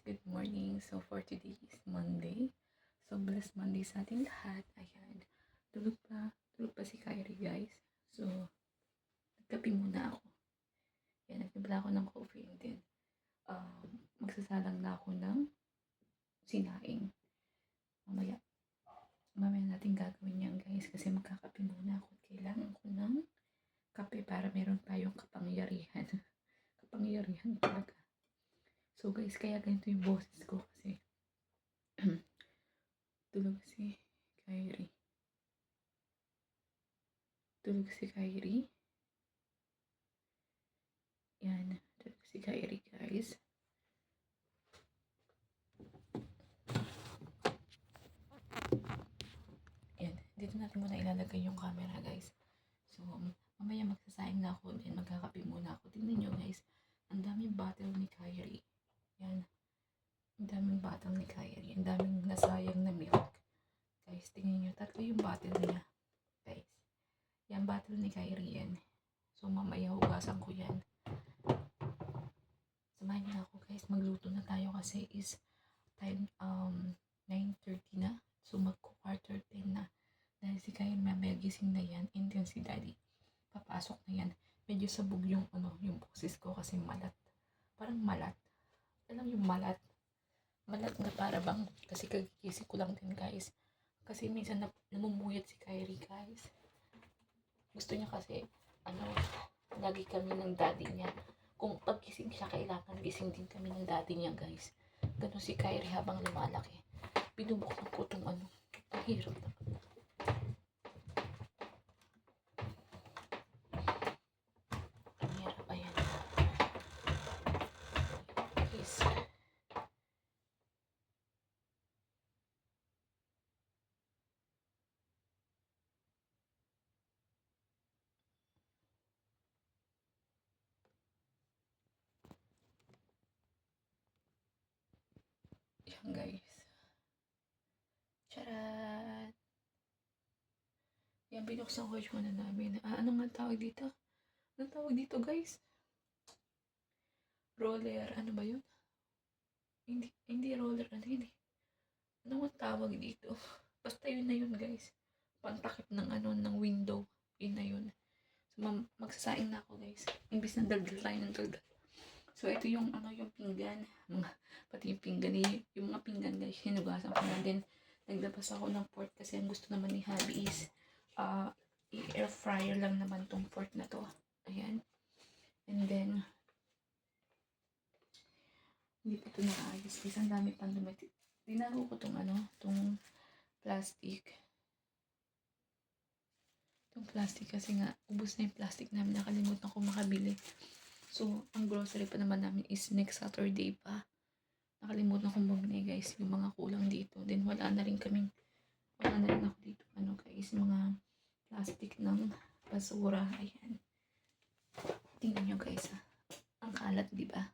good morning. So for today is Monday. So blessed Monday sa ating lahat. Ayan. Tulog pa si Kyrie guys. So nagkape muna ako. Ayan, nagtimpla ako ng coffee and then magsasalang na ako ng sinaing. Mamaya natin gagawin yan guys kasi magkakape muna ako. Kailangan ko ng kape para meron tayong kapangyarihan. Kapangyarihan talaga. So guys, kaya ganito yung boses ko kasi tulog si Kyrie. Tulog si Kyrie. Yan, tulog si Kyrie guys. Yan, dito natin muna ilalagay yung camera guys. So, mamaya magsasaing na ako then magkakape muna ako. Tingnan nyo guys, ang daming bottle ni Kyrie. Yan, ang daming bottle ni Kyrie. Ang daming nasayang na milk. Guys, tingnan nyo, tatlo yung bottle niya. Guys, yan bottle ni Kyrie yan. So, mamaya hugasan ko yan. Samahan niyo ako guys, magluto na tayo kasi is time 9:30 na. So, mag-quarter 10 na. Dahil si Kyrie mamaya gising na yan and then si Daddy papasok na yan. Medyo sabog yung yung boses ko kasi malat. Parang malat. Alam yung malat. Malat na para bang kasi kagising ko lang din guys. Kasi minsan namumuyat si Kyrie guys. Gusto niya kasi lagi kami ng daddy niya. Kung paggising siya, kailangan gising din kami ng daddy niya guys. Ganun si Kyrie habang lumalaki. Binubuksan ko itong ang hirap na. Ang hirap, ayan. Guys. Yan guys. Charat! Yan, binuksan ko yung namin. Ano nga tawag dito? Anong tawag dito guys? Roller, ano ba yun? Hindi roller, hindi. Ano nga tawag dito? Basta yun na yun guys. Pantakip ng ng window. Yun na yun. So, magsasaing na ako guys. Imbis na daldal tayo ng daldal. So, ito yung yung pinggan. Pati yung pinggan, yung mga pinggan guys, hinugasan ko na din. Naglabas ako ng pork kasi ang gusto naman ni Habi is i-air fryer lang naman tong pork na to. Ayan. And then, hindi pa ito naayos. Kasi ang dami pang lumati. Tinago ko tong tong plastic. Itong plastic kasi nga, ubos na yung plastic namin. Nakalimutan ko makabili. So, ang grocery pa naman namin is next Saturday pa. Nakalimutan kong bumili guys, yung mga kulang dito. Then, wala na rin ako dito. Guys, mga plastic ng basura. Ayan. Tingnan nyo guys ha. Ang kalat, di ba?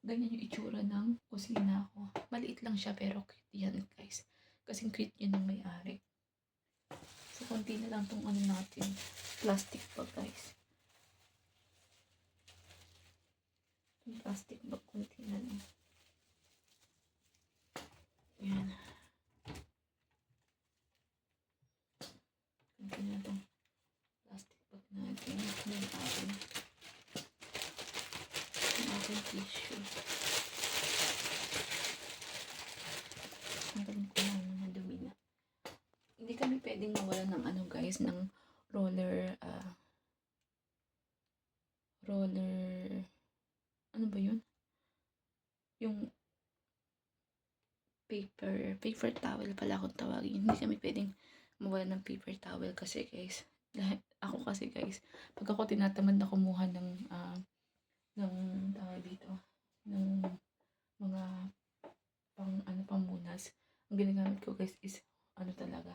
Ganyan yung itsura ng kusina ko. Maliit lang siya pero cute yan guys. Kasing cute yun ng may-ari. So, konti na lang tong natin. Plastic bag guys. Itong plastic bag, konti na lang. Yan. Konti na itong plastic bag natin. Yung ating tissue. Ang galing ko na madumi na. Hindi kami pwedeng mawala ng guys, ng roller, ano ba yun? Yung paper towel pala kung tawagin. Hindi kami pwedeng mawala ng paper towel kasi guys, ako kasi guys, pag ako tinatamad na kumuha ng tawag dito, ng mga pangmunas, ang ginagamit ko guys is talaga,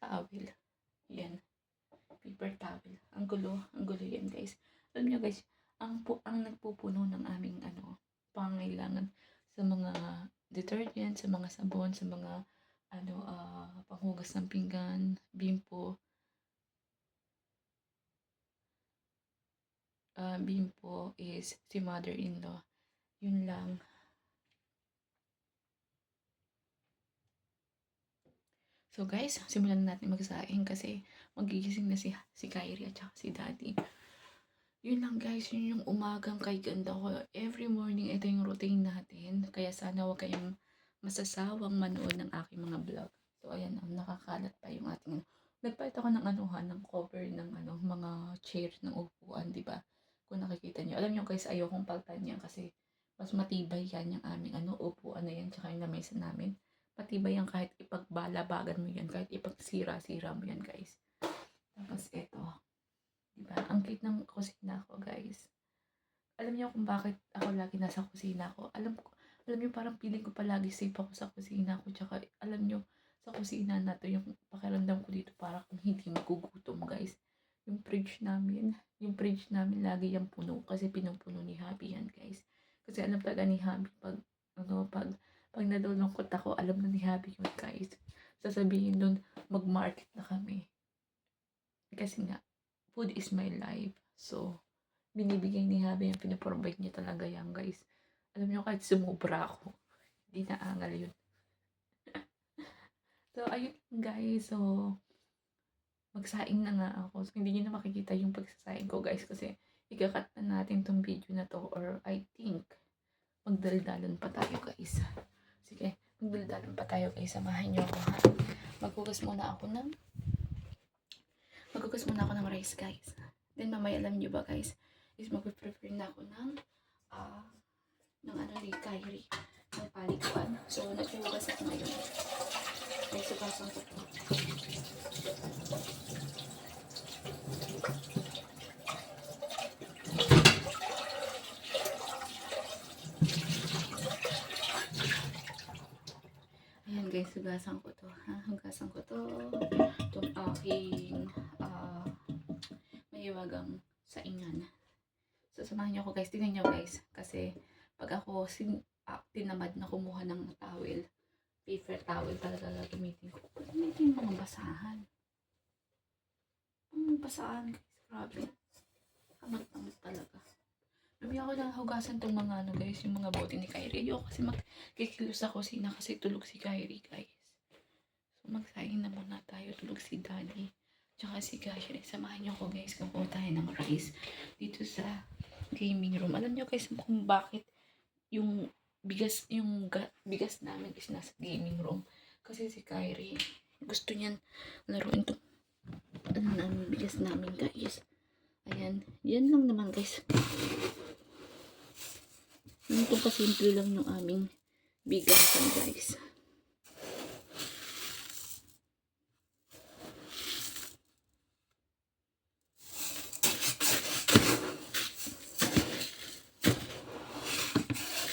towel. Yan. Paper towel. Ang gulo yan guys. Alam nyo guys, ang nagpupuno ng aming pangailangan sa mga detergent, sa mga sabon, sa mga panghugas ng pinggan, bimpo is si mother-in-law. Yun lang. So guys, simulan na natin magsaing kasi magigising na si Kyrie at saka si Daddy. Yun lang guys, yun yung umagang kay ganda ko. Every morning, ito yung routine natin. Kaya sana huwag kayong masasawang manood ng aking mga vlog. So ayan, nakakalat pa yung ating ano. Nagpalit ako ng anuhan, ng cover ng mga chair ng upuan, di ba? Kung nakikita nyo. Alam nyo guys, ayokong paltan yan kasi mas matibay yan yung aming upuan na yan, tsaka yung lamesa namin. Matibay yan kahit ipagbalabagan mo yan, kahit ipagsira-sira mo yan guys. Tapos ito, diba? Ang cute ng kusina ko guys. Alam niyo kung bakit ako lagi nasa kusina ko? Alam niyo parang feeling ko palagi safe ako sa kusina ko. Tsaka alam niyo, sa kusina na to, yung pakiramdam ko dito para kung hindi magugutom guys. Yung fridge namin lagi yung puno kasi pinupuno ni Habi yan guys. Kasi alam talaga ni Habi pag nalulungkot ako, alam na ni Habi yun guys. Sasabihin nun, mag-market na kami. Kasi nga, food is my life. So, binibigay ni Habi yung pinaprovide niya talaga yan guys. Alam niyo kahit sumubra ako, hindi naangal yun. So, ayun guys. So, magsaing na nga ako. So, hindi niyo na makikita yung pagsasaing ko guys kasi ikakat na natin tong video na to or I think magdaldalan pa tayo guys. Sige, magdaldalan pa tayo guys. Samahan niyo ako ha. Maghugas muna ako ng rice guys. Then mamaya alam niyo ba guys, is mag-prepare na ako ng ni Kyrie, ng palikuan. So, naghugas ako ngayon. May sugasan ko po. Ayan guys, hugasan ko to. Hugasan ko to. Itong aking mahiwagang saingan. So, samahan niyo ako guys. Tingnan niyo guys. Kasi, pag ako tinamad na kumuha ng towel, paper towel talaga gagamitin ko. Gagamitin yung mga basahan. Ang basahan guys. Grabe. Kamot-kamot talaga. Sabi ako na hugasan tong mga guys, yung mga bote ni Kyrie. Ayoko kasi magkikilos sa kusina kasi tulog si Kyrie guys. So magsaing na muna tayo, tulog si Daddy. Tsaka si Kyrie. Samahan niyo ko guys, kukuha tayo ng rice dito sa gaming room. Alam niyo guys kung bakit yung bigas namin is nasa gaming room. Kasi si Kyrie, gusto niyan laruin tong bigas namin guys. Ayan, yan lang naman guys. Ganito kasimple lang yung aming bigasan guys.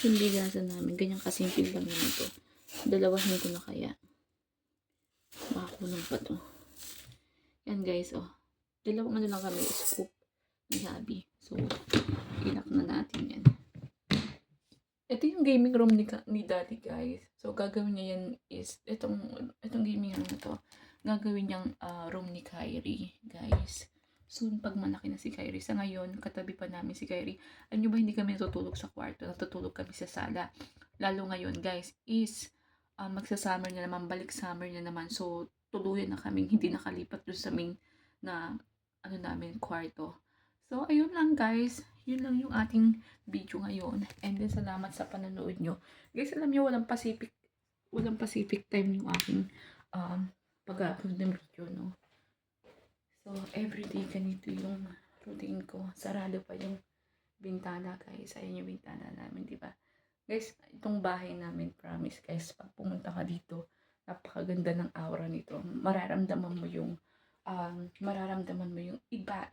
Yung bigasan namin, ganyan kasimple lang naman ito. Dalawahin ko na kaya. Makakulang pa to. Yan guys, oh. Dalawang lang kami, scoop ni Habi. So, ilak na natin yan. Ito yung gaming room ni Daddy guys. So, gagawin niya yan is, itong gaming room na to, gagawin niyang room ni Kyrie guys. Soon, pag malaki na si Kyrie. Sa ngayon, katabi pa namin si Kyrie. Alam niyo ba, hindi kami natutulog sa kwarto. Natutulog kami sa sala. Lalo ngayon guys, is magsa-summer na naman, balik summer na naman. So, tuluyan na kaming hindi nakalipat doon sa main na namin kwarto. So, ayun lang guys. Yun lang yung ating video ngayon. And then, salamat sa panonood nyo. Guys, alam nyo, walang Pacific time yung aking pag-upload ng video, no? So, everyday ganito yung routine ko. Sarado pa yung bintana, guys. Ayan yung bintana namin, di ba? Guys, itong bahay namin, promise, guys, pag pumunta ka dito, napakaganda ng aura nito. Mararamdaman mo yung iba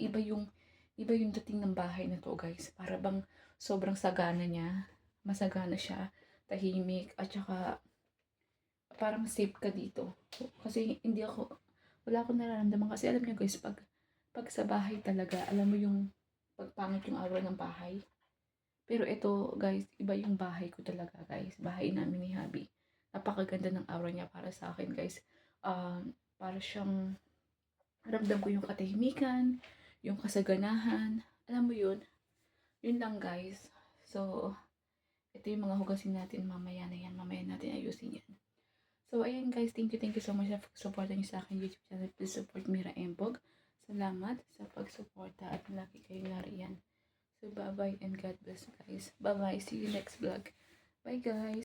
yung dating ng bahay na to guys. Para bang sobrang sagana niya. Masagana siya, tahimik, at saka parang safe ka dito. Kasi wala akong nararamdaman. Kasi alam niyo guys, pag sa bahay talaga, alam mo yung pagpangit yung aura ng bahay. Pero ito guys, iba yung bahay ko talaga guys. Bahay namin ni Habi. Napakaganda ng aura niya para sa akin guys. Para siyang ramdam ko yung katahimikan, yung kasaganahan. Alam mo yun? Yun lang guys. So, ito yung mga hugasin natin mamaya na yan. Mamaya natin ayusin yan. So, ayan guys, thank you so much sa supportan niyo sa akin YouTube channel. Please support Mira Embog. Salamat sa pagsuporta at lagi kayo nariyan. So, bye-bye and God bless guys. Bye-bye. See you next vlog. Bye guys.